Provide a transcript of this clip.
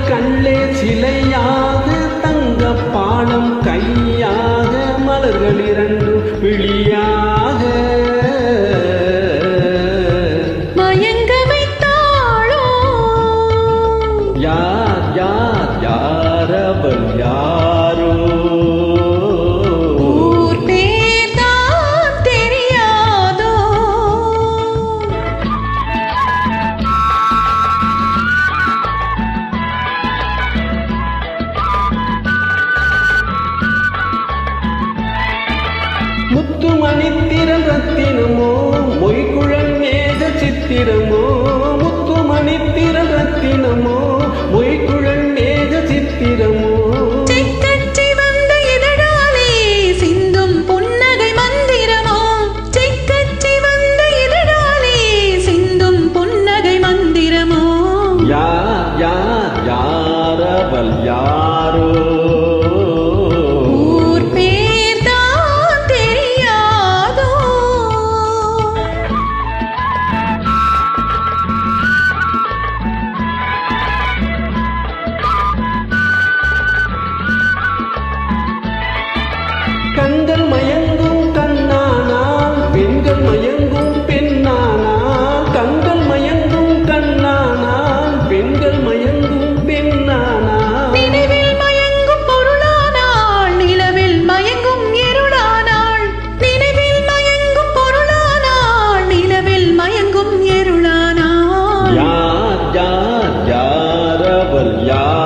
கண்ணே சிலையாக தங்க பாலம் கையாக மலர்கள் இரண்டு விழியாக மயங்க வைத்தாளோ யார் யார் யார் அவள் யாரோ ஊர் பேர் தான் தெரியாதோ முத்துமணித்திரள் ரத்தினமோ மொய்குழல் மேக சித்திரமோ முத்துமணித்திரள் ரத்தினமோ மொய்குழல் மேக சித்திரமோ செக்கச்சி வந்த இதழாலே சிந்தும் புன்னகை மந்திரமோ செக்கச்சி வந்த இதழாலே சிந்தும் புன்னகை மந்திரமோ யார் யார் யார் அவள் யாரோ ஊர் பேர் தான் தெரியாதோ கண்கள் மயங்கும் கண்ணானால் பெண்கள் மயங்கும் பெண்ணானால் கண்கள் மயங்கும் கண்ணானால் பெண்கள் மயங்கும் பெண்ணானால் நினைவில் மயங்கும் பொருளானாள் நிலவில் மயங்கும் இருளானாள் நினைவில் மயங்கும் பொருளானாள் நிலவில் மயங்கும் இருளானாள் யார் யார் யார் அவள் யார்